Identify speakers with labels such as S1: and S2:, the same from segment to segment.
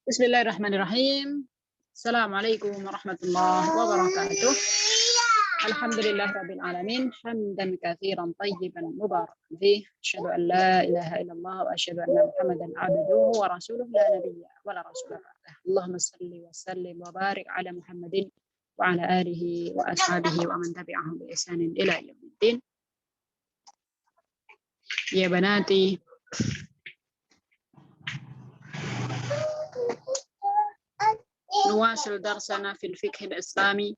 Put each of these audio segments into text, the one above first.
S1: Bismillahirrahmanirrahim. Assalamualaikum warahmatullahi wabarakatuh. Alhamdulillah rabbil alamin, hamdan katsiran tayyiban mubarakan fih. Asyhadu an la ilaha illallah wa asyhadu anna Muhammadan abduhu wa rasuluhu la nabiyya wa la rasula ba'dah. Allahumma shalli wa sallim wa barik ala Muhammadin wa ala alihi wa ashabihi wa man tabi'ahum bi ihsanin ila yaumiddin. Ya banati, نواصل درسنا في الفقه الإسلامي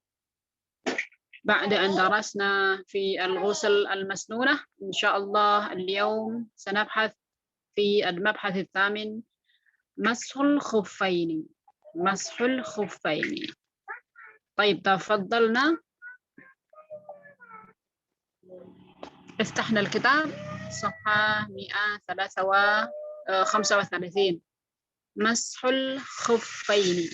S1: بعد أن درسنا في الغسل المسنونة. إن شاء الله اليوم سنبحث في المبحث الثامن مسح الخفين. مسح الخفين. طيب تفضلنا، افتحنا الكتاب صفحة 135. مسح الخفين.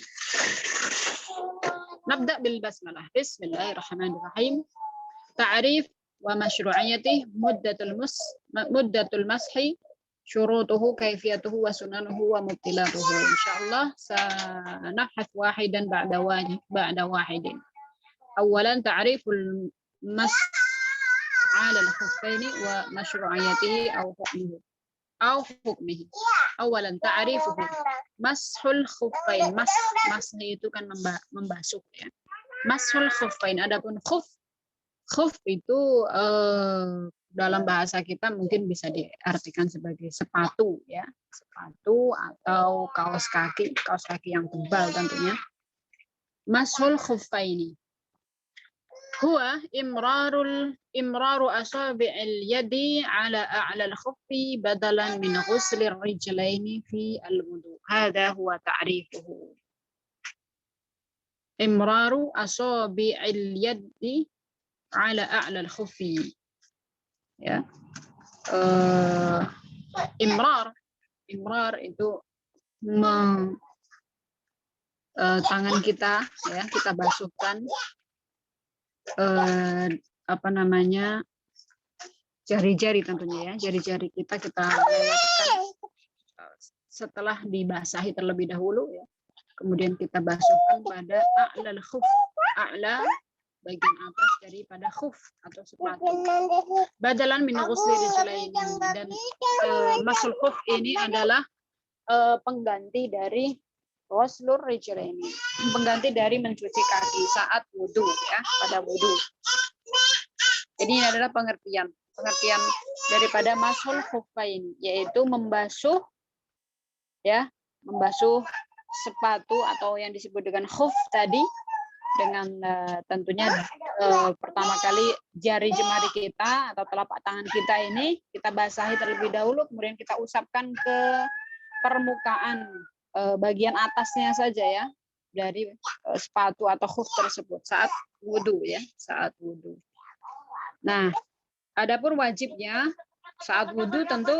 S1: نبدأ بالبسملة. بسم الله الرحمن الرحيم. تعريف ومشروعيته، مدة المسح، شروطه، كيفيته وسننه ومبطلاته. إن شاء الله سنبحث واحدا بعد واحد. أولا تعريف المسح على الخفين ومشروعيته أو حكمه. Awalan ta'rifuhu, mashul khuffain. Mas itu kan membasuh ya. Mashul khuffain. Adapun khuf itu dalam bahasa kita mungkin bisa diartikan sebagai sepatu ya, sepatu atau kaos kaki yang tebal tentunya. Mashul khuffaini huwa imraru asabi'il yadi ala a'la al-khuffi badalan min ghusli ar-rijlaini fi al-wudu. Hadha huwa ta'rifuhu. Imraru asabi'il yadi ala a'la al-khuffi. Ya. Imrar itu tangan kita ya, kita basuhkan jari-jari tentunya ya, jari-jari kita lewatkan setelah dibasahi terlebih dahulu ya, kemudian kita basuhkan pada a'lal khuf, a'la bagian atas daripada khuf atau sepatu, badalan min ghusli rijlaini. Dan masul khuf ini adalah pengganti dari ghuslur rijlaini, pengganti dari mencuci kaki saat wudu ya, pada wudu. Jadi ini adalah pengertian daripada mashul khuffain, yaitu membasuh ya, membasuh sepatu atau yang disebut dengan khuf tadi dengan tentunya pertama kali jari jemari kita atau telapak tangan kita ini kita basahi terlebih dahulu, kemudian kita usapkan ke permukaan bagian atasnya saja ya dari sepatu atau khuf tersebut saat wudu ya, saat wudu. Nah, adapun wajibnya saat wudu tentu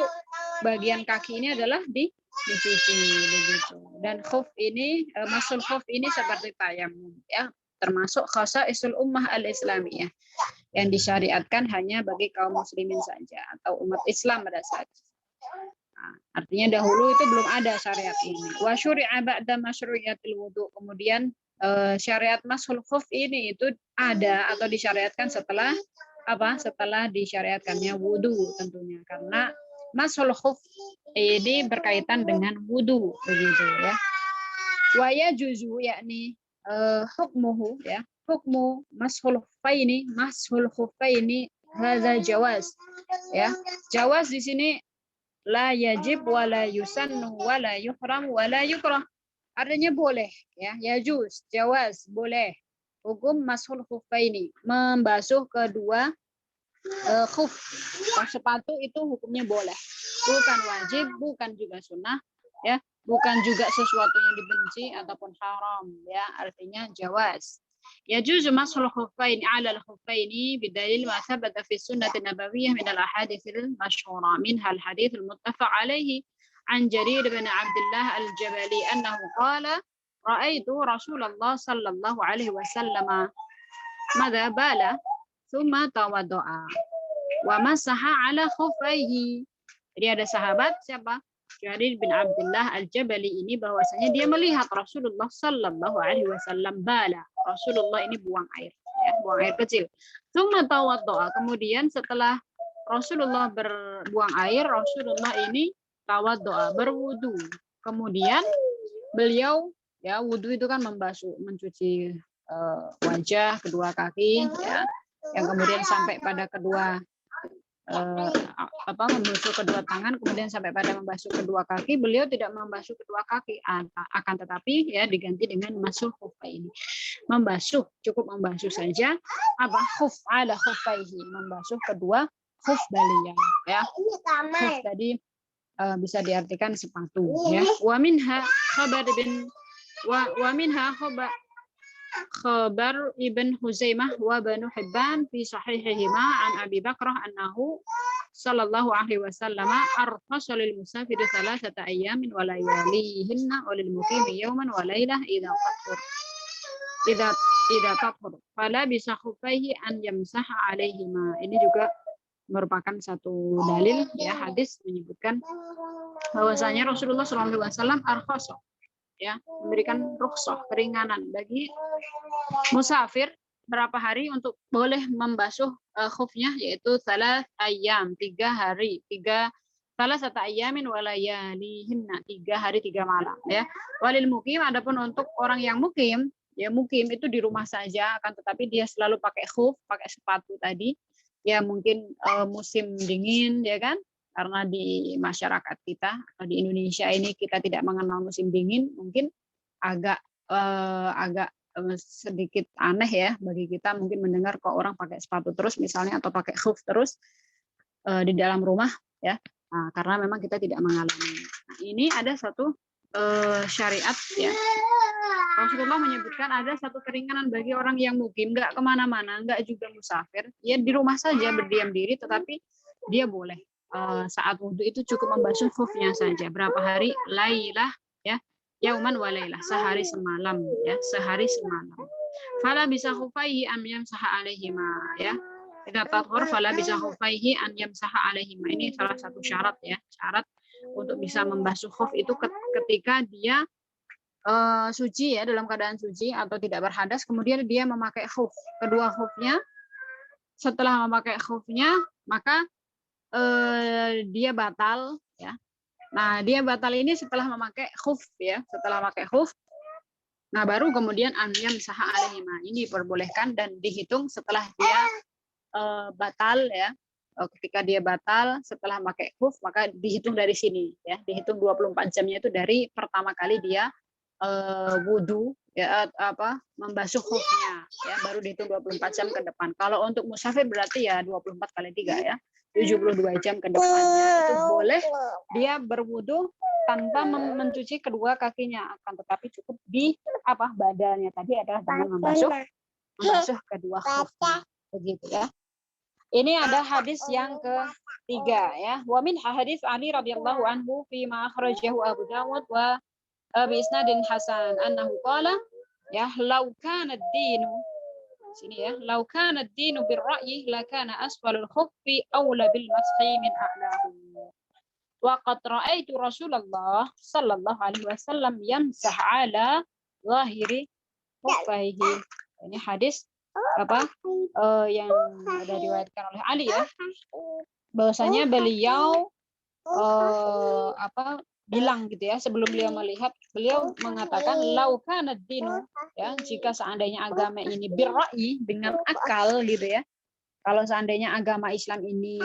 S1: bagian kaki ini adalah dicuci begitu. Dan khuf ini, masul khuf ini seperti tayamum ya, termasuk khasaisul ummah al-islamiyah yang disyariatkan hanya bagi kaum muslimin saja atau umat Islam pada saat itu. Artinya dahulu itu belum ada syariat ini. Wa syuri'a ba'da masyru'iyatil wudu. Kemudian syariat mashul khuf ini itu ada atau disyariatkan setelah apa? Setelah disyariatkannya wudu tentunya. Karena mashul khuf ini berkaitan dengan wudu begitu ya. Wa yajuzu yakni hukmuhu ya. Hukmu mashul khuffaini hadza jawaz ya. Jawaz di sini la yajib wala yusannu wala yuhram wala yukrah. Artinya boleh ya, yajuz, jawaz, boleh. Hukum mashul khuffaini, membasuh kedua khuf, sepatu itu hukumnya boleh. Bukan wajib, bukan juga sunnah ya, bukan juga sesuatu yang dibenci ataupun haram ya, artinya jawaz. يجوز مسح الخفين على الخفين بدليل ما ثبت في السنة النبوية من الأحاديث المشهورة، منها الحديث المتفق عليه عن جرير بن عبد الله الجبلي أنه قال رأيت رسول الله صلى الله عليه وسلم ماذا بال ثم توضأ ومسح على خفيه. Jadi ada sahabat siapa? Jarir bin Abdullah Al-Jabali ini bahwasanya dia melihat Rasulullah Sallallahu Alaihi Wasallam bala. Rasulullah ini buang air, ya, buang air kecil. Tsumma tawaddoa. Kemudian setelah Rasulullah berbuang air, Rasulullah ini tawaddoa, berwudu. Kemudian beliau, ya, wudu itu kan membasuh, mencuci wajah, kedua kaki, ya, yang kemudian sampai pada kedua membasuh kedua tangan, kemudian sampai pada membasuh kedua kaki. Beliau tidak membasuh kedua kaki, akan tetapi ya diganti dengan masuh khuffaini. Membasuh, cukup membasuh saja khuf ala khuffaihi, membasuh kedua khuf beliau, ya. Khuf tadi bisa diartikan sepatu, ya. Wa minha khabar خبر ابن خزيمة وابن حبان في صحيحهما عن أبي بكر أنه صلى الله عليه وسلم أرخص للمسافر 3 أيام ولياليهن وللمقيم يوما وليلة إذا تطهر فلا بخفيه أن يمسح عليهما. Ini juga merupakan satu dalil, ya, hadis menyebutkan bahwasanya Rasulullah SAW arkhasa, ya, memberikan rukhsah, keringanan bagi musafir berapa hari untuk boleh membasuh khufnya, yaitu 3 ayam, 3 hari, 3 ayamin walayalihinna, 3 hari 3 malam, ya. Walil mukim, adapun untuk orang yang mukim, ya, mukim itu di rumah saja, akan tetapi dia selalu pakai khuf, pakai sepatu tadi, ya, mungkin musim dingin, ya kan, karena di masyarakat kita atau di Indonesia ini kita tidak mengenal musim dingin, mungkin agak sedikit aneh, ya, bagi kita mungkin mendengar kok orang pakai sepatu terus misalnya atau pakai khuf terus di dalam rumah, ya. Nah, karena memang kita tidak mengalami. Nah, ini ada satu syariat, ya. Rasulullah menyebutkan ada satu keringanan bagi orang yang mukim, nggak kemana-mana, nggak juga musafir, ya, di rumah saja berdiam diri, tetapi dia boleh saat wudhu itu cukup membasuh khufnya saja. Berapa hari? Lailah, ya, yauman wa lailah, sehari semalam, ya, sehari semalam. Fala bisa khufaihi am yamsaha alaihima, ya. Tidak tathur fala bisa khufaihi an yamsaha alaihima. Ini salah satu syarat, ya, syarat untuk bisa membasuh khuf itu ketika dia suci, ya, dalam keadaan suci atau tidak berhadas, kemudian dia memakai khuf, kedua khufnya. Setelah memakai khufnya, maka dia batal, ya. Nah, dia batal ini setelah memakai khuf, ya, setelah memakai khuf. Nah, baru kemudian amyam saha alaihima, ini diperbolehkan dan dihitung setelah dia batal, ya. Ketika dia batal setelah memakai khuf, maka dihitung dari sini, ya, dihitung 24 jamnya itu dari pertama kali dia wudu, ya, membasuh khufnya, ya, baru dihitung 24 jam ke depan. Kalau untuk musafir berarti ya 24 kali 3, ya, 72 jam ke depannya. Itu boleh dia berwudu tanpa mencuci kedua kakinya, akan tetapi cukup di badannya tadi adalah dengan membasuh kedua khufnya, begitu, ya. Ini ada hadis yang ketiga, ya. Wa min hadis Ali radhiyallahu anhu fi ma akhrajahu Abu Dawud wa bi isnadin hasan annahu qala, ya, law kana ad-dinu, sini, ya, law kana ad-dinu bir-ra'yi la kana asfalul khuffi awla bil mashi min a'lahu. Wa qad ra'aitu Rasulullah sallallahu alaihi wasallam yamsah ala zahiri khuffaihi. Ini hadis yang ada diriwayatkan oleh Ali, ya, bahwasanya beliau bilang, gitu, ya, sebelum beliau melihat, beliau mengatakan laukan ad-dinu, ya, jika seandainya agama ini birra'i, dengan akal, gitu, ya. Kalau seandainya agama Islam ini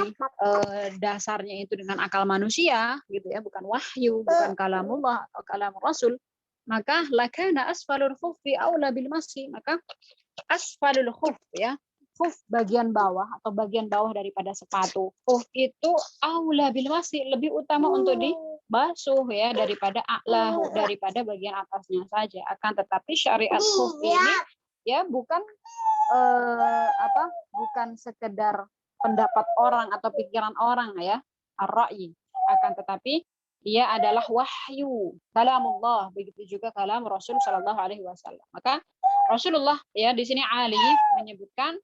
S1: dasarnya itu dengan akal manusia, gitu, ya, bukan wahyu, bukan kalamullah atau kalam Rasul, maka lakana asfalul khuffi aula bil masi, maka asfalul khuff, ya, khuf bagian bawah atau bagian bawah daripada sepatu, khuf itu aula bil masi, lebih utama untuk dibasuh, ya, daripada a'lahu, daripada bagian atasnya saja. Akan tetapi syariat khuf ini, ya, bukan bukan sekedar pendapat orang atau pikiran orang, ya, ar-ra'yi, akan tetapi dia adalah wahyu, kalamullah, begitu juga kalam Rasul Shallallahu Alaihi Wasallam. Maka Rasulullah, ya, di sini Ali menyebutkan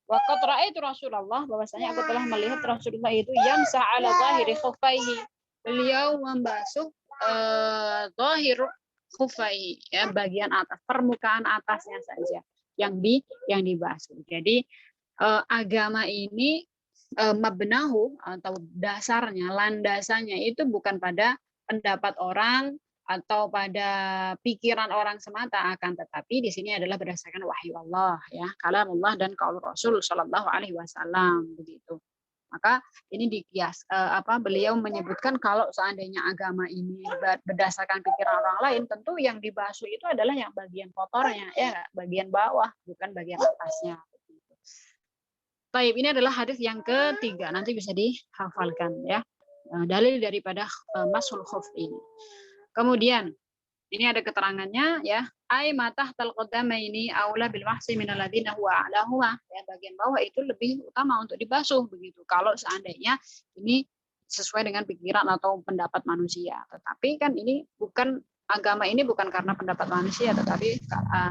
S1: wa qad ra'aitu Rasulullah, bahwasanya aku telah melihat Rasulullah itu yamsah ala zahiri khuffaihi, beliau membasuh zahir khufai, ya, bagian atas, permukaan atasnya saja yang dibasuh. Jadi agama ini mabnahu atau dasarnya, landasannya itu bukan pada pendapat orang atau pada pikiran orang semata, akan tetapi di sini adalah berdasarkan wahyu Allah, ya, kalamullah dan qaul Rasul Shallallahu Alaihi Wasallam, begitu. Maka ini beliau menyebutkan kalau seandainya agama ini berdasarkan pikiran orang lain, tentu yang dibasuh itu adalah yang bagian kotornya, ya, bagian bawah, bukan bagian atasnya. Baik, ini adalah hadis yang ketiga, nanti bisa dihafalkan, ya, dalil daripada mashul khuf ini. Kemudian ini ada keterangannya, ya, ai matah talqadamaini aula bil mahsi min alladziina huwa a'lahuma, ya, bagian bawah itu lebih utama untuk dibasuh, begitu kalau seandainya ini sesuai dengan pikiran atau pendapat manusia. Tetapi kan ini bukan, agama ini bukan karena pendapat manusia, tetapi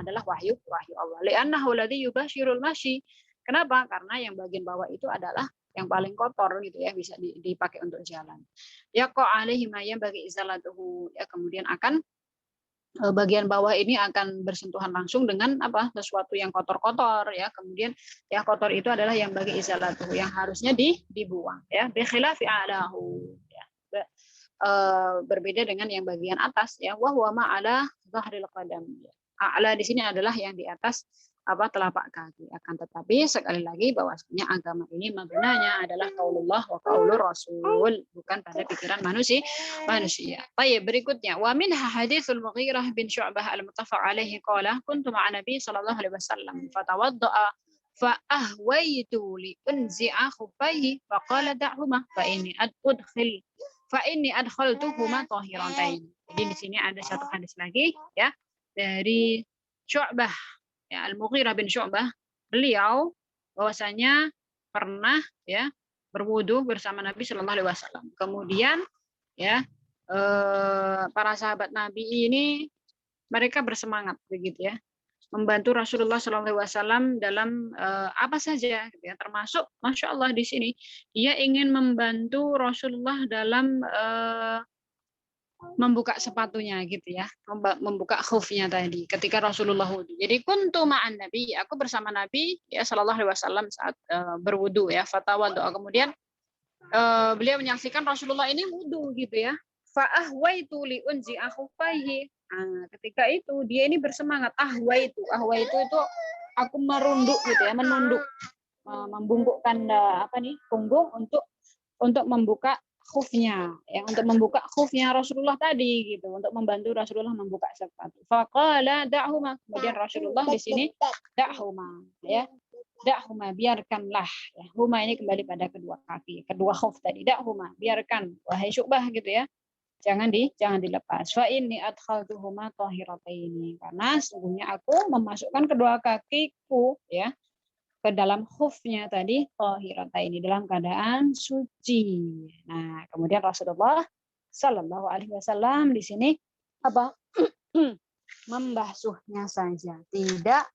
S1: adalah wahyu Allah. Li'annahu alladzi yubashirul masyi. Kenapa? Karena yang bagian bawah itu adalah yang paling kotor, gitu ya, bisa dipakai untuk jalan. Ya qa alaihi ma bagi izalatuhu, ya, kemudian akan bagian bawah ini akan bersentuhan langsung dengan sesuatu yang kotor-kotor, ya, kemudian ya kotor itu adalah yang bagi izalatuhu, yang harusnya dibuang, ya, bi khilafi a'lahu, ya, berbeda dengan yang bagian atas, ya, wa huwa ma ala dhahril qadam, ya. A'la di sini adalah yang di atas telapak kaki. Akan tetapi sekali lagi bahwasanya agama ini mabnanya adalah qaulullah wa qaulur rasul, bukan pada pikiran manusia. Baik, berikutnya wa min haditsul Mughirah bin Syu'bah al-muttafaq alaihi qala kuntu ma'a Nabi sallallahu alaihi wasallam fatawadda'a fa ahwaitu li unzi'a khuffaihi fa qala da'huma fa inni adkhaltuhuma tahiratain. Jadi di sini ada satu hadis lagi, ya, dari Syu'bah, ya, Al-Mughirah bin Syu'bah, beliau bahwasanya pernah, ya, berwudu bersama Nabi Shallallahu Alaihi Wasallam. Kemudian, ya, para sahabat Nabi ini mereka bersemangat, begitu, ya, membantu Rasulullah Shallallahu Alaihi Wasallam dalam apa saja, gitu, ya, termasuk, masya Allah, di sini dia ingin membantu Rasulullah dalam membuka sepatunya, gitu, ya, membuka khufnya tadi ketika Rasulullah wudu. Jadi kuntu ma'an Nabi, aku bersama Nabi, ya, Shallallahu Alaihi Wasallam saat berwudu, ya, fatawaddu'a, kemudian beliau menyaksikan Rasulullah ini wudu, gitu, ya, fa'ahwaitu li unzi'a khuffaihi. Ketika itu dia ini bersemangat, ahwaitu itu aku merunduk, gitu, ya, menunduk, membungkukkan punggung untuk membuka khufnya, ya, untuk membuka khufnya Rasulullah tadi, gitu, untuk membantu Rasulullah membuka sepatu. Faqala da'huma, kemudian Rasulullah di sini da'huma, ya, da'huma, biarkanlah, ya, huma ini kembali pada kedua kaki, kedua khuf tadi, da'huma, biarkan, wahai Syu'bah, gitu, ya, jangan dilepas. Fa inni adkhaltuhuma tahirataini, karena sungguhnya aku memasukkan kedua kakiku, ya, ke dalam khufnya tadi, tahirataini, dalam keadaan suci. Nah, kemudian Rasulullah Shallallahu Alaihi Wasallam di sini membasuhnya saja, tidak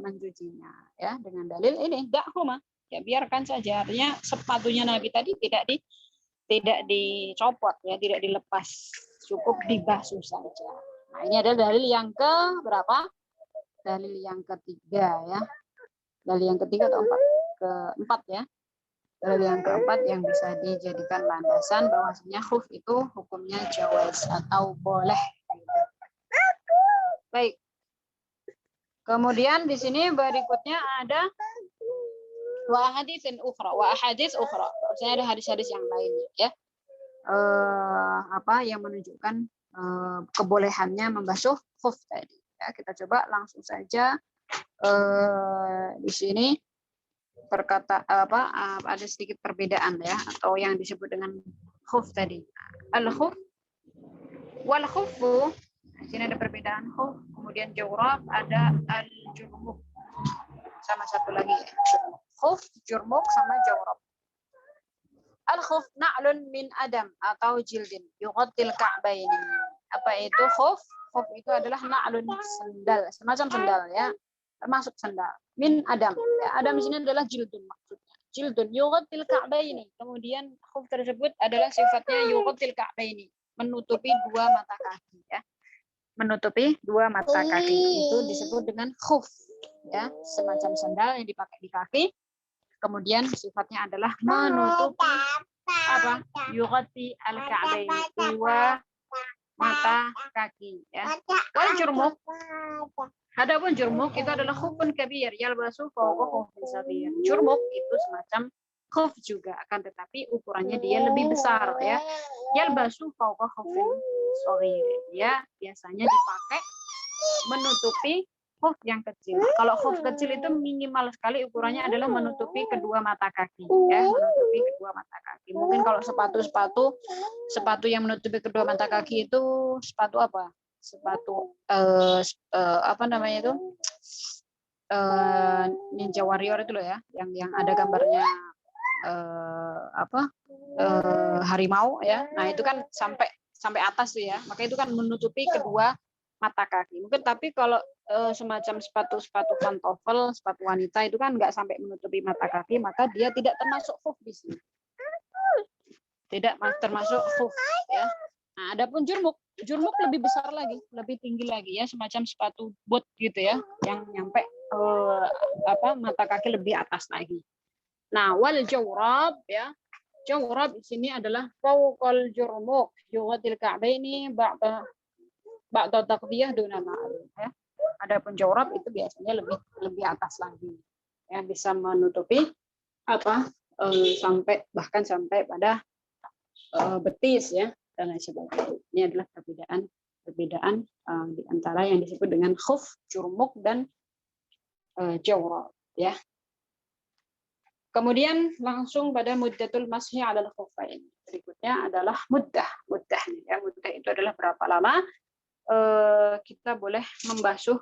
S1: mencucinya, ya, dengan dalil ini da'huma, ya, biarkan saja, artinya sepatunya Nabi tadi tidak dicopot, ya, tidak dilepas, cukup dibasuh saja. Nah, ini adalah dalil yang keberapa? Dalil yang ketiga, ya. Dalil yang ketiga atau keempat, ya. Dalil yang keempat yang bisa dijadikan landasan bahwasanya khuf itu hukumnya jawaz atau boleh. Baik. Kemudian di sini berikutnya ada wa hadits ukhra. Maksudnya ada hadis-hadis yang lainnya, ya. Yang menunjukkan kebolehannya membasuh khuf tadi. Ya, kita coba langsung saja di sini ada sedikit perbedaan, ya, atau yang disebut dengan khuf tadi. Al-khuf wal khufu, di sini ada perbedaan khuf, kemudian jawrab, ada al-jurmuk, sama satu lagi, ya. Khuf, jurmuk, sama jawrab. Al-khuf na'lun min adam atau jildin yughattil ka'baini. Apa itu khuf? Khuf itu adalah na'lun, sendal, semacam sendal, ya, termasuk sendal. Min adam. Ya, adam di sini adalah jildun maksudnya. jildun yughattil ka'baini. Kemudian khuf tersebut adalah sifatnya yughattil ka'baini, menutupi dua mata kaki ya. Menutupi dua mata kaki itu disebut dengan khuf ya, semacam sandal yang dipakai di kaki. Kemudian sifatnya adalah menutupi apa? Yughatti al-ka'baini, dua mata kaki ya. Wal jurmuk, adapun jurmuk itu adalah khufun kabir yalbasu fawqa khufin saghir. Jurmuk itu semacam khuf juga, akan tetapi ukurannya dia lebih besar ya. Yalbasu fawqa khufin saghir. Ya, biasanya dipakai menutupi khuf yang kecil. Kalau khuf kecil itu minimal sekali ukurannya adalah menutupi kedua mata kaki ya, menutupi kedua mata kaki. Mungkin kalau sepatu yang menutupi kedua mata kaki itu sepatu apa? Sepatu apa namanya itu? Ninja Warrior itu loh ya, yang ada gambarnya harimau ya. Nah, itu kan sampai atas tuh ya. Maka itu kan menutupi kedua mata kaki. Mungkin tapi kalau semacam sepatu pantofel, sepatu wanita itu kan nggak sampai menutupi mata kaki, maka dia tidak termasuk khuf di sini. Tidak termasuk khuf ya. Nah, adapun jurmuk lebih besar lagi, lebih tinggi lagi ya, semacam sepatu boot gitu ya, yang nyampe mata kaki lebih atas lagi. Nah, wal jawrab ya. Jawrab di sini adalah fawqal jurmuk, yughatil ka'baini ba'da taqdiyah duna ma'ruf ya. Adapun jawrab itu biasanya lebih atas lagi. Ya, bisa menutupi bahkan sampai pada betis ya dan lain sebagainya. Ini adalah perbedaan di antara yang disebut dengan khuf, jurmuk dan jawrab ya. Kemudian langsung pada muddatul mashi 'alal khuffain. Berikutnya adalah muddah. Muddah ya, muddah itu adalah berapa lama kita boleh membasuh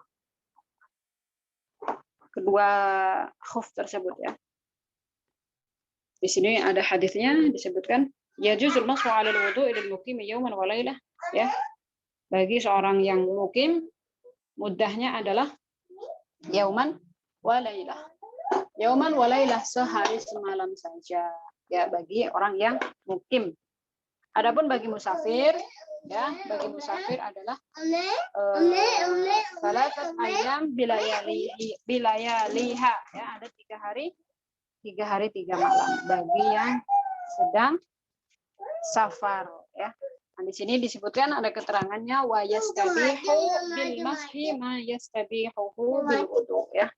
S1: kedua khuf tersebut ya. Di sini ada hadisnya disebutkan yajuzul mashu 'alal wudu'i lil muqim yawman wa lailah ya. Bagi seorang yang mukim muddahnya adalah yauman wa lailah. Yauman wa lailah, sehari semalam saja ya bagi orang yang mukim. Adapun bagi musafir ya, bagi musafir adalah salatat ayam bilayaliha ya, ada 3 hari 3 malam bagi yang sedang safar ya. Nah, di sini disebutkan ada keterangannya wa yastabihu bil mashi ma yastabihu bil wudu ya.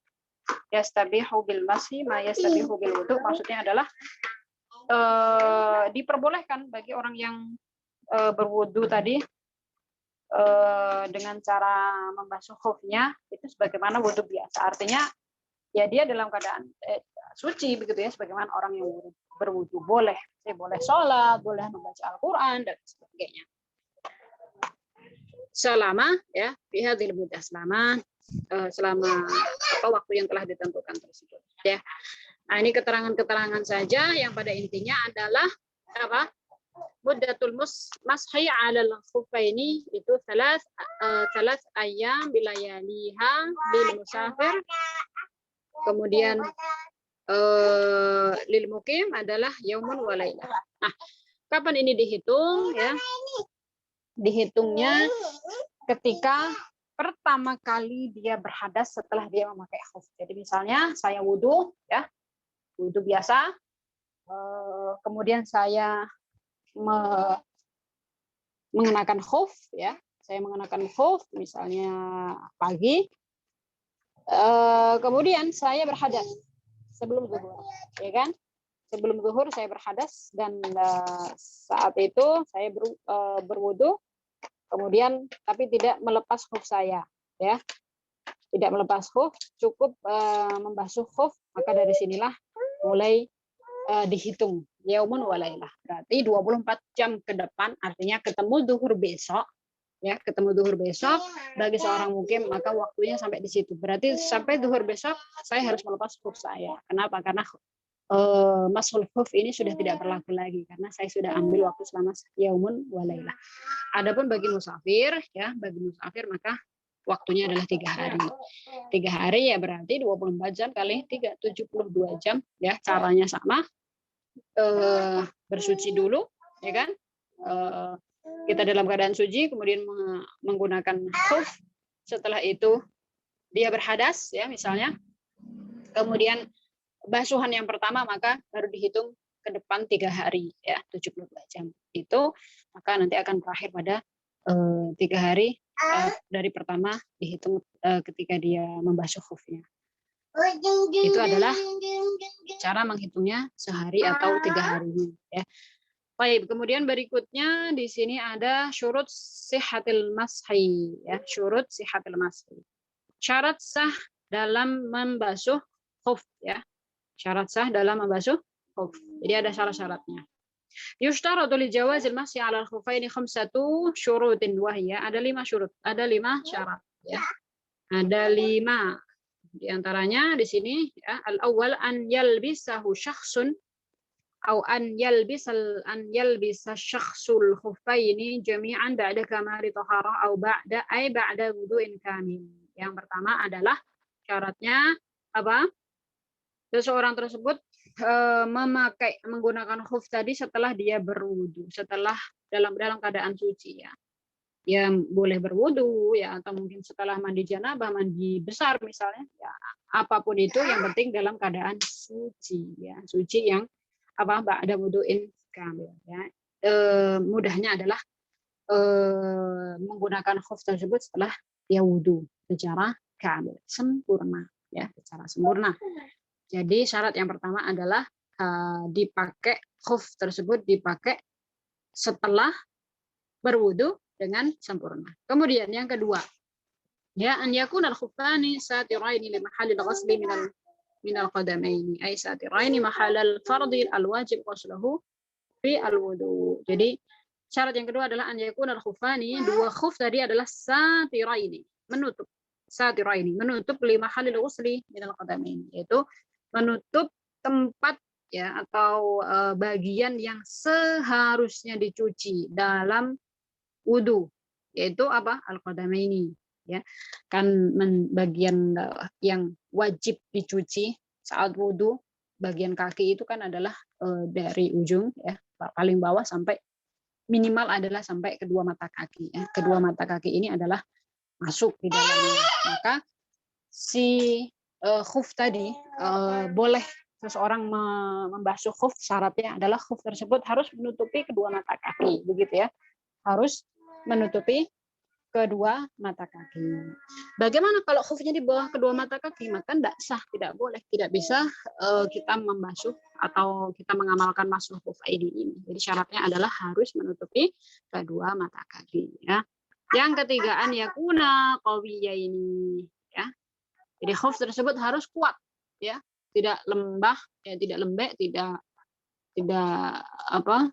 S1: Yastabihu bil mashi ma yastabihu bil wudu, maksudnya adalah diperbolehkan bagi orang yang berwudu tadi dengan cara membasuh khufnya itu sebagaimana wudu biasa. Artinya ya dia dalam keadaan suci begitu ya, sebagaimana orang yang berwudu boleh sholat, boleh membaca Al-Qur'an dan sebagainya. Selama ya bihadil muddah, selama waktu yang telah ditentukan tersebut ya. Nah, ini keterangan-keterangan saja yang pada intinya adalah apa? Muddatul mashi 'alal khuffaini itu 3 ayam bilayaliha lil musafir. Kemudian lil mukim adalah yaumun wa lailah. Nah, kapan ini dihitung ya? Dihitungnya ketika pertama kali dia berhadas setelah dia memakai khuf. Jadi misalnya saya wudu ya, wudu biasa, kemudian saya mengenakan khuf ya, saya mengenakan khuf misalnya pagi, kemudian saya berhadas sebelum zuhur, ya kan? Sebelum zuhur saya berhadas dan saat itu saya berwudu, kemudian tapi tidak melepas khuf saya, ya, tidak melepas khuf, cukup membasuh khuf, maka dari sinilah mulai dihitung yaumun wa lailah. Berarti 24 jam ke depan, artinya ketemu zuhur besok, ya, ketemu zuhur besok bagi seorang mukim, maka waktunya sampai di situ. Berarti sampai zuhur besok saya harus melepas khuf saya. Kenapa? Karena mashul khuf ini sudah tidak berlaku lagi karena saya sudah ambil waktu selama yaumun wa lailah. Adapun bagi musafir ya, bagi musafir maka waktunya adalah 3 hari. 3 hari ya berarti 24 jam kali 3, 72 jam ya. Caranya sama, bersuci dulu, ya kan? Kita dalam keadaan suci, kemudian menggunakan khuf. Setelah itu dia berhadas, ya misalnya. Kemudian basuhan yang pertama maka baru dihitung ke depan 3 hari, ya 72 jam. Itu maka nanti akan berakhir pada 3 hari dari pertama dihitung ketika dia membasuh khufnya. Itu adalah cara menghitungnya sehari atau 3 harinya, ya. Baik, kemudian berikutnya di sini ada syurut sihhatil mashi, ya, syurut sihhatil mashi. Syarat sah dalam membasuh khuf, ya. Syarat sah dalam membasuh khuf. Jadi ada syarat-syaratnya. Yushtaratu li jawazil masyi 'ala al-khuffaini khamsatu syurutin wa hiya, ada 5 syurut, ada 5 syarat, ya. Ada 5. Di antaranya di sini, ya, al-awwal an yalbisahu syakhsun أو أن يلبس الشخص الخفين جميعا بعد كمال طهارة أو بعد وضوء كامل. Yang pertama adalah syaratnya apa? Seseorang tersebut menggunakan khuf tadi setelah dia berwudu, setelah dalam keadaan suci, ya. Ya boleh berwudu, ya, atau mungkin setelah mandi janabah, mandi besar misalnya, ya, apapun itu yang penting dalam keadaan suci, ya, suci yang apa ba'da wudu'in kamil, ya. Mudahnya adalah menggunakan khuf tersebut setelah dia wudu secara kamil, sempurna, ya, secara sempurna. Jadi syarat yang pertama adalah dipakai khuf tersebut dipakai setelah berwudu dengan sempurna. Kemudian yang kedua, ya, an yakuna al-khuffani satiraini li mahallil ghusli minal qadamaini ay satiraini mahallal fardhi al-wajib ghusluhu fi al-wudu. Jadi syarat yang kedua adalah an yakuna al-khuffani, 2 khuf tadi adalah satiraini, menutup, satiraini, menutup li mahallil ghusli minal qadamaini, yaitu menutup tempat, ya, atau bagian yang seharusnya dicuci dalam wudu, yaitu apa? Al-qadamaini, ya. Kan bagian yang wajib dicuci saat wudu, bagian kaki itu kan adalah dari ujung, ya, paling bawah sampai minimal adalah sampai kedua mata kaki, ya. Kedua mata kaki ini adalah masuk di dalamnya. Maka si khuf tadi boleh seseorang membasuh khuf, syaratnya adalah khuf tersebut harus menutupi kedua mata kaki, begitu, ya. Harus menutupi kedua mata kaki. Bagaimana kalau khufnya di bawah kedua mata kaki? Maka tidak sah, tidak boleh, tidak bisa kita membasuh atau kita mengamalkan masuk khuf ini. Jadi syaratnya adalah harus menutupi kedua mata kaki, ya. Yang ketiga, an yakuna qawiyaini, ya. Jadi khuf tersebut harus kuat, ya, tidak lembah, ya, tidak lembek, tidak apa?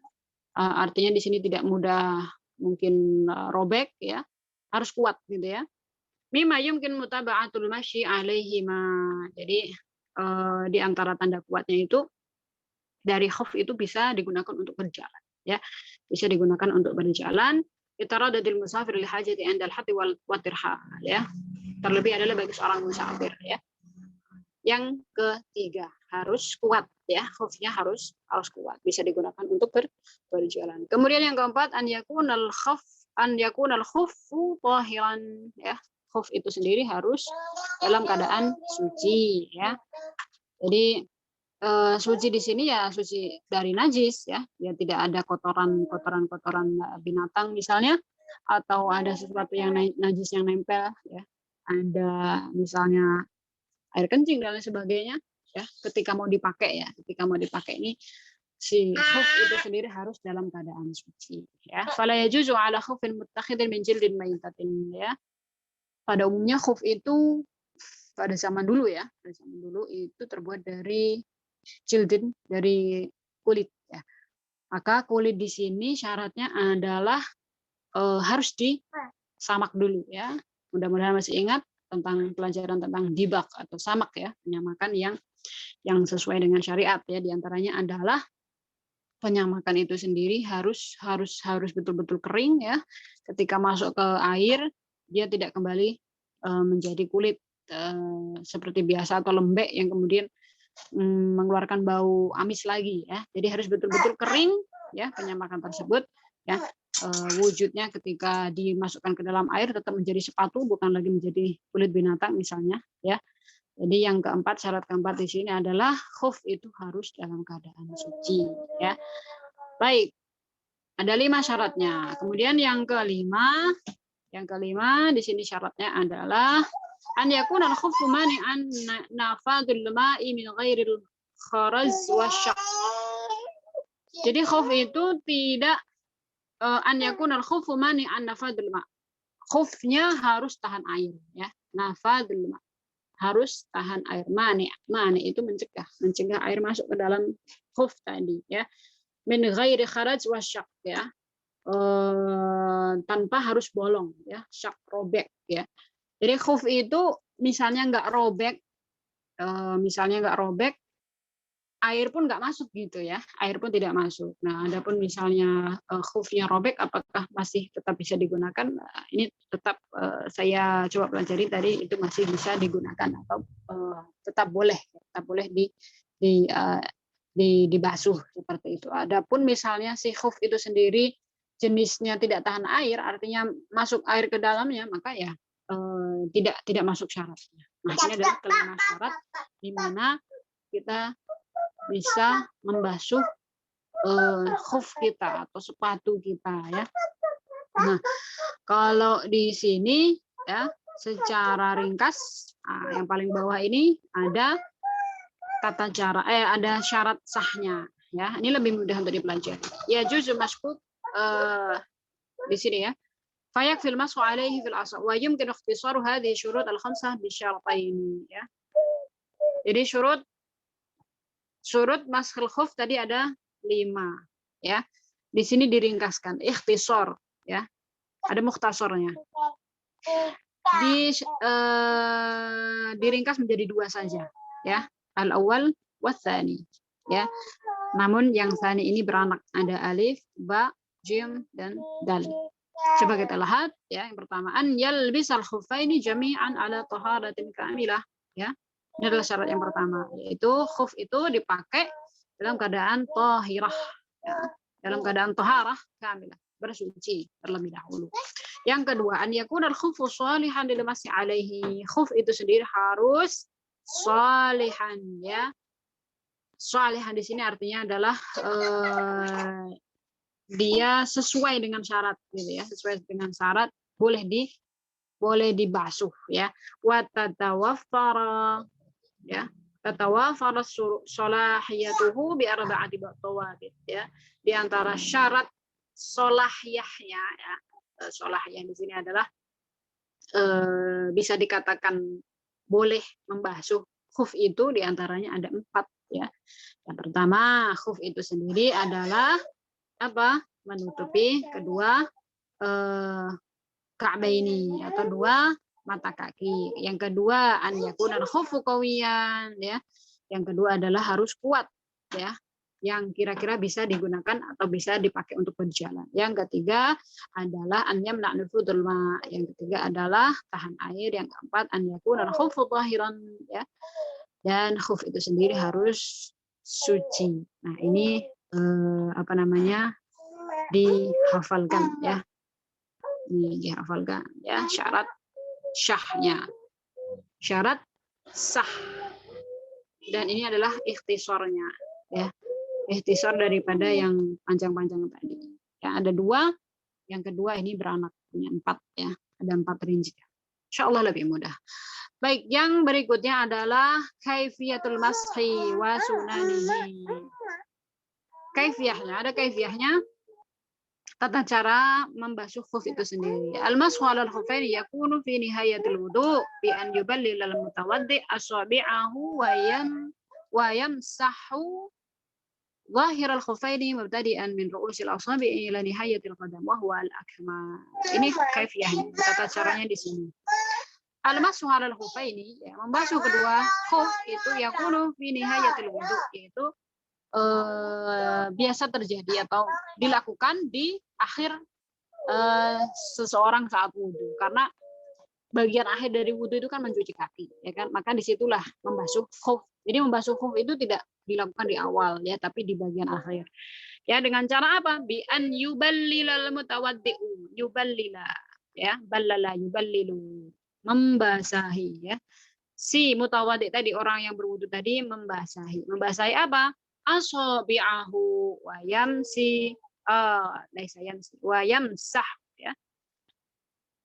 S1: Artinya di sini tidak mudah mungkin robek, ya, harus kuat, gitu, ya. Mimma yumkin mutaba'atul masyi alaihima. Jadi di antara tanda kuatnya itu dari khuf itu bisa digunakan untuk berjalan, ya, bisa digunakan untuk berjalan. Itaradadil musafir li hajati indal hati wal tirhal, ya, terlebih adalah bagi seorang musafir, ya. Yang ketiga harus kuat, ya, khufnya harus kuat, bisa digunakan untuk berjalan. Kemudian yang keempat, an yakunal khuffu tahiran, ya. Khuf itu sendiri harus dalam keadaan suci, ya. Jadi suci di sini ya suci dari najis, ya. Ya tidak ada kotoran binatang misalnya, atau ada sesuatu yang najis yang nempel, ya. Ada misalnya air kencing dan lain sebagainya, ya, ketika mau dipakai ini si khuf itu sendiri harus dalam keadaan suci, ya. Fala yajuzu ala khufin muttakhidin min jildin maitatin, ya. Pada umumnya khuf itu pada zaman dulu, ya, itu terbuat dari jildin, dari kulit, ya. Maka kulit di sini syaratnya adalah harus disamak dulu, ya. Mudah-mudahan masih ingat tentang pelajaran tentang dibak atau samak, ya, penyamakan yang sesuai dengan syariat, ya. Di antaranya adalah penyamakan itu sendiri harus betul-betul kering, ya. Ketika masuk ke air dia tidak kembali menjadi kulit seperti biasa atau lembek yang kemudian mengeluarkan bau amis lagi ya. Jadi harus betul-betul kering ya penyamakan tersebut ya. Wujudnya ketika dimasukkan ke dalam air tetap menjadi sepatu, bukan lagi menjadi kulit binatang misalnya ya. Jadi yang keempat, syarat keempat di sini adalah khuf itu harus dalam keadaan suci ya. Baik, ada 5 syaratnya. Kemudian yang kelima di sini syaratnya adalah an yakuna al-khuffu mani'an nafadul ma'i min ghairil kharaz wasyaq. Jadi khuf itu tidak an yakuna al-khuffu mani'an nafadul ma'. Khufnya harus tahan air ya. Nafadul ma'. Harus tahan air. Mani itu mencegah air masuk ke dalam khuf tadi ya. Min ghairi kharaj wasyaq ya. Tanpa harus bolong ya, syak robek ya. Jadi khuf itu misalnya nggak robek, air pun nggak masuk gitu ya, air pun tidak masuk. Nah, adapun misalnya khufnya robek, apakah masih tetap bisa digunakan? Nah, ini tetap saya coba pelajari tadi itu masih bisa digunakan atau tetap boleh dibasuh seperti itu. Adapun misalnya si khuf itu sendiri jenisnya tidak tahan air, artinya masuk air ke dalamnya, maka ya tidak masuk syaratnya. Nah, ini adalah kelima syarat di mana kita bisa membasuh khuf kita atau sepatu kita ya. Nah, kalau di sini ya secara ringkas yang paling bawah ini ada tata cara ada syarat sahnya ya. Ini lebih mudah untuk dipelajari. Ya juzu maskut di sini ya. Fayak fil mashu alaihi fil asal wa yumkin ikhtisaru hadhihi syurut al-khamsah bi syaratain ya. Jadi surut mashul khuf tadi ada 5 ya. Di sini diringkaskan ikhtisar ya. Ada mukhtasarnya. Diringkas menjadi 2 saja ya. Al-awwal wa tsani ya. Namun yang tsani ini beranak, ada alif, ba, jim dan dal. Coba kita lihat ya. Yang pertama an yalbisal khuffaini jami'an ala taharatin kamilah ya. Ini adalah syarat yang pertama, yaitu khuf itu dipakai dalam keadaan tahirah, ya, dalam keadaan taharah kamilah, bersuci terlebih dahulu. Yang kedua, an yakunal khufu shalihan lil mas'i alaihi. Khuf itu sendiri harus shalihan ya. Shalihan di sini artinya adalah dia sesuai dengan syarat gitu ya, sesuai dengan syarat boleh dibasuh ya. Wa tatawaffara ya, tatawafar solahiyatuhu bi arba'ati tawabit ya. Di antara syarat solahiyahnya ya, solahiyah di sini adalah bisa dikatakan boleh membasuh khuf itu di antaranya ada 4 ya. Yang pertama, khuf itu sendiri adalah apa? Menutupi kedua ka'baini atau 2 mata kaki. Yang kedua an yakunal khufu qawiyan ya. Yang kedua adalah harus kuat ya. Yang kira-kira bisa digunakan atau bisa dipakai untuk berjalan. Yang ketiga adalah an yamna nufudul ma. Yang ketiga adalah tahan air. Yang keempat an yakunal khufu tahiran ya. Dan khuf itu sendiri harus suci. Nah, ini dihafalkan ya. Ini dihafalkan ya syarat syahnya, syarat sah, dan ini adalah ikhtisarnya ya, ikhtisar daripada yang panjang-panjang tadi ya. Ada 2, yang kedua ini beranak punya 4 ya, ada 4 rinci. Insyaallah lebih mudah. Baik, yang berikutnya adalah kaifiyatul mashi wa sunanihi. Kaifiyahnya, ada kaifiyahnya, tata cara membasuh khuf itu sendiri. Al-mashu 'alal khuffaini yakunu fi nihayatil wudu' bi an yuballil al-mutawaddi' asabi'ahu wa yamsahu zahiral khuffaini mubtadi'an min ru'usil asabi' ila nihayatil qadam wa huwa al-akmal. Ini kaifiyahnya, tata caranya di sini. Al-mashu 'alal khuffaini ya, membasuh kedua khuf itu yakunu fi nihayatil wudu', yaitu biasa terjadi atau dilakukan di akhir seseorang saat wudhu, karena bagian akhir dari wudhu itu kan mencuci kaki, ya kan? Maka disitulah membasuh khuf. Jadi membasuh khuf itu tidak dilakukan di awal ya, tapi di bagian akhir. Ya, dengan cara apa? Bi an yuballilal mutawaddi'u. Yuballila, ya, ballala yuballilu. Membasahi ya. Si mutawaddi tadi, orang yang berwudu tadi, membasahi. Membasahi apa? Asabi'ahu wa yamsi laisa yamsi wa yamsah ya.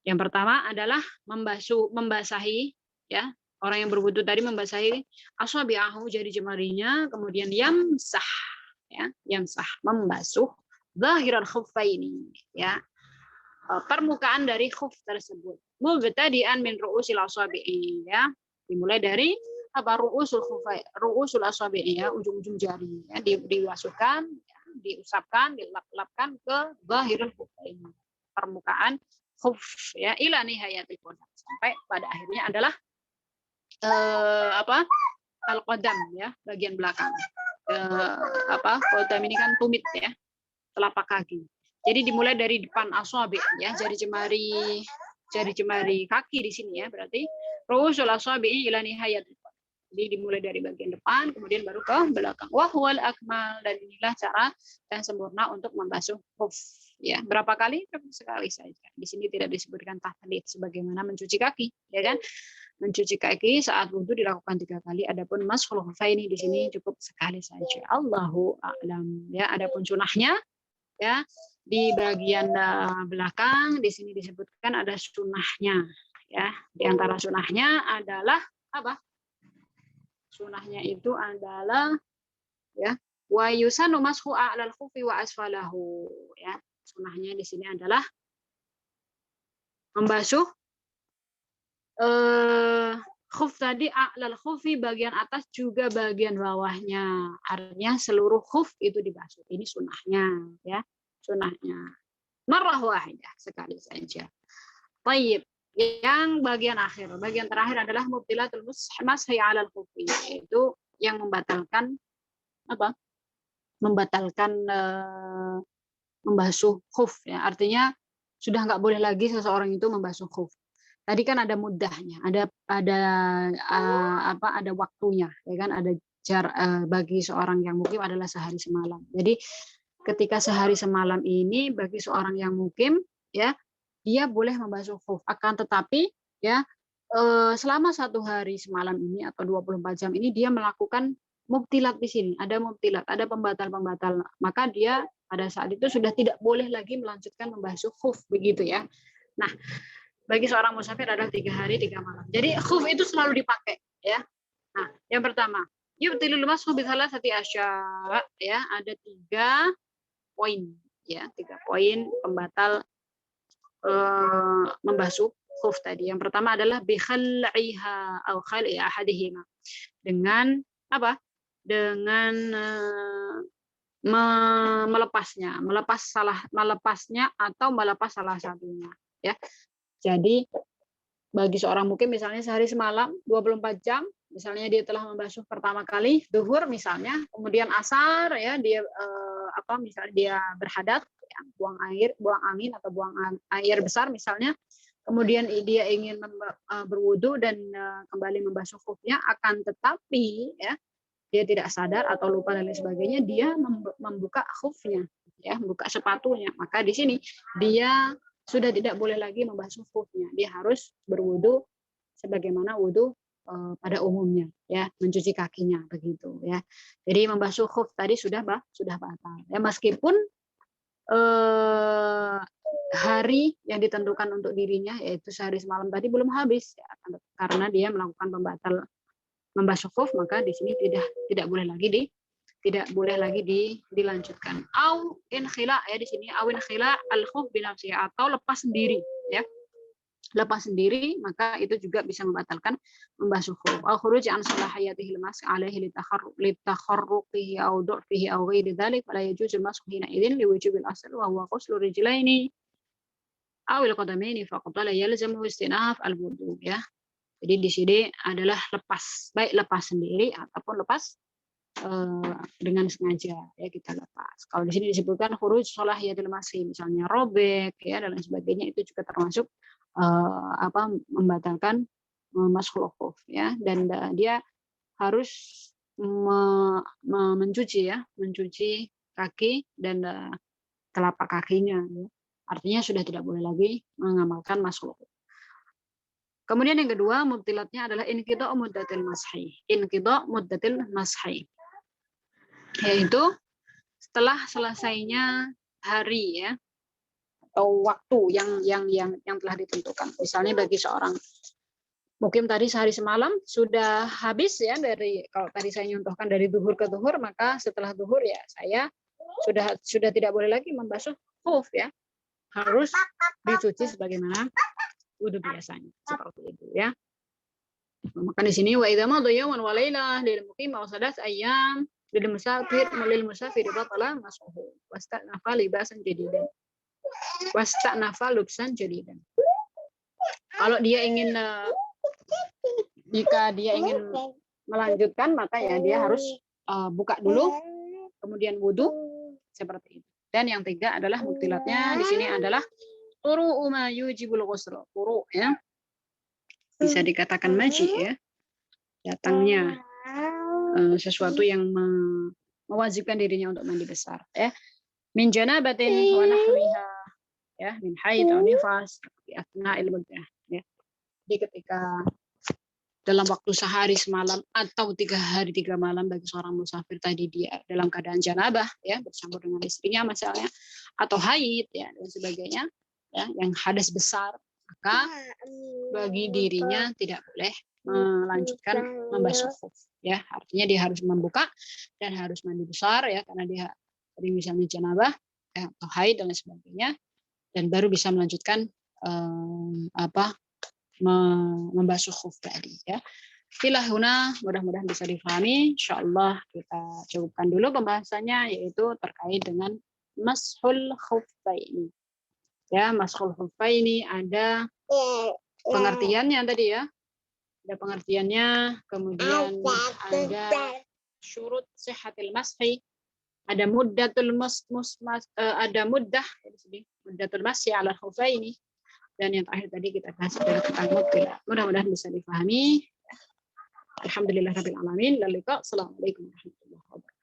S1: Yang pertama adalah membasahi ya. Orang yang berwudu tadi membasahi asabi'ahu, jari jemarinya, kemudian yamsah ya, yamsah, membasuh zahiral khuffaini ya, permukaan dari khuf tersebut. Mubtadi'an min ru'usil asabi'i ya. Dimulai dari apa? Ru'usul asabi'i ya, ujung-ujung jari ya, diwasuhkan ya, diusapkan, dilap-lapkan ke zahirul khuffaini, permukaan khuf ya, ila nihayatil qadam, sampai pada akhirnya adalah al-qadam ya, bagian belakang. Qadam ini kan tumit ya, telapak kaki. Jadi dimulai dari depan asabi ya, jari jemari kaki di sini ya, berarti ru'usul asabi ila nihayatil qadam. Jadi dimulai dari bagian depan, kemudian baru ke belakang. Wa huwal akmal, dan inilah cara yang sempurna untuk membasuh khuf ya. Berapa kali? Sekali saja. Di sini tidak disebutkan tahdid sebagaimana mencuci kaki, ya kan? Mencuci kaki saat wudhu dilakukan 3 kali. Adapun mashul khuffaini di sini cukup sekali saja. Allahu a'lam ya. Adapun sunahnya ya, di bagian belakang di sini disebutkan ada sunahnya ya. Di antara sunahnya adalah apa? Sunahnya itu adalah ya, wa yusanu mashu a'lal khufi wa asfalahu ya. Sunahnya di sini adalah membasuh khuf tadi, a'lal khufi bagian atas juga bagian bawahnya. Artinya seluruh khuf itu dibasuh. Ini sunahnya ya. Sunahnya. Marrah wahidah, sekali saja. Baik. Yang bagian akhir, bagian terakhir adalah mubtilatul mashi 'alal khufi, yaitu yang membatalkan apa? Membatalkan membasuh khuf ya. Artinya sudah nggak boleh lagi seseorang itu membasuh khuf. Tadi kan ada mudahnya, ada waktunya, ya kan? Ada bagi seorang yang mukim adalah sehari semalam. Jadi ketika sehari semalam ini bagi seorang yang mukim ya, dia boleh membasuh khuf. Akan tetapi ya, selama 1 hari semalam ini atau 24 jam ini dia melakukan mubtilat di sini. Ada mubtilat, ada pembatal-pembatal. Maka dia pada saat itu sudah tidak boleh lagi melanjutkan membasuh khuf, begitu ya. Nah, bagi seorang musafir adalah 3 hari 3 malam. Jadi khuf itu selalu dipakai ya. Nah, yang pertama, yubtilul mashu bi thalathati asya ya, ada 3 poin ya, 3 poin pembatal membasuh khuf tadi. Yang pertama adalah bi khal'iha au khal'i ahadihima. Dengan apa? Dengan melepasnya atau melepas salah satunya ya. Jadi bagi seorang mukim misalnya sehari semalam 24 jam, misalnya dia telah membasuh pertama kali zuhur misalnya, kemudian asar ya dia misalnya dia berhadat ya, buang angin atau buang air besar misalnya, kemudian dia ingin berwudu dan kembali membasuh khufnya, akan tetapi ya dia tidak sadar atau lupa dan lain sebagainya, dia membuka khufnya ya, membuka sepatunya, maka di sini dia sudah tidak boleh lagi membasuh khufnya. Dia harus berwudu sebagaimana wudu pada umumnya ya, mencuci kakinya begitu ya. Jadi membasuh khuf tadi sudah batal. Ya, meskipun hari yang ditentukan untuk dirinya yaitu sehari semalam tadi belum habis ya, karena dia melakukan pembatal membasuh khuf, maka di sini tidak boleh lagi dilanjutkan. Au inkhila ya, di sini au inkhila al khuf bi nafsihi, atau lepas sendiri ya. Lepas sendiri maka itu juga bisa membatalkan membasuh khuf. Au khuruj an salahiyatihi al-mas' alaihi litakharruqihi au du'fihi au ghairi dzalik fala yajuzu al-mas'u hina idzin li wujubil asl wa huwa ghuslu rijlaini aw al-qadamaini faqad la yalzamu istinaf al-wudu ya. Jadi di sini adalah lepas, baik lepas sendiri ataupun lepas dengan sengaja ya kita lepas. Kalau di sini disebutkan khuruj sholahiyatil masih, misalnya robek ya dan lain sebagainya, itu juga termasuk membatalkan mashul khuf ya, dan dia harus mencuci kaki dan telapak kakinya ya. Artinya sudah tidak boleh lagi mengamalkan mashul khuf. Kemudian yang kedua mubtilatnya adalah inqidha' muddatil mashi. Inqidha' muddatil mashi, yaitu setelah selesainya hari ya, atau waktu yang telah ditentukan. Misalnya bagi seorang mukim tadi sehari semalam sudah habis ya, dari kalau tadi saya nyontohkan dari zuhur ke zuhur, maka setelah zuhur ya saya sudah tidak boleh lagi membasuh khuf ya, harus dicuci sebagaimana wudhu biasanya, seperti itu ya. Maka di sini wa idza madha yawman wa lailah lil muqim wa sadas ayyam lil musafir batala masuhu wasta'nafa libasan jadidan wasta'nafa lubsan jadidan. Kalau dia ingin jika dia ingin melanjutkan, maka ya dia harus buka dulu kemudian wudhu, seperti itu. Dan yang tiga adalah mubtilatnya di sini adalah turu ma yujibul ghusl. Turu ya, bisa dikatakan maji ya, datangnya sesuatu yang mewajibkan dirinya untuk mandi besar ya, min janabatin wa nahwiha ya, min haid atau nifas di athna'il muddah ya. Jadi ketika dalam waktu sehari semalam atau 3 hari 3 malam bagi seorang musafir tadi dia dalam keadaan janabah ya, bercampur dengan istrinya misalnya, atau haid ya dan sebagainya ya, yang hadas besar, maka bagi dirinya tidak boleh melanjutkan membasuh khuf ya. Artinya dia harus membuka dan harus mandi besar ya, karena dia tadi misalnya janabah ya, atau haid dan sebagainya, dan baru bisa melanjutkan membasuh khuf tadi ya. Ilahuna, mudah-mudahan bisa difahami. Insyaallah kita cukupkan dulu pembahasannya, yaitu terkait dengan mashul khuffaini. Ya, mashul khuffaini ada pengertiannya tadi ya. Ada pengertiannya, kemudian ada syurut sihhatil mashi, ada muddatul ada muddah muddatul mashi ala khuffaini. Dan yang terakhir tadi kita bahas adalah tentang mubtilat. Mudah-mudahan bisa difahami. Alhamdulillahirabbil alamin. Assalamualaikum warahmatullahi wabarakatuh.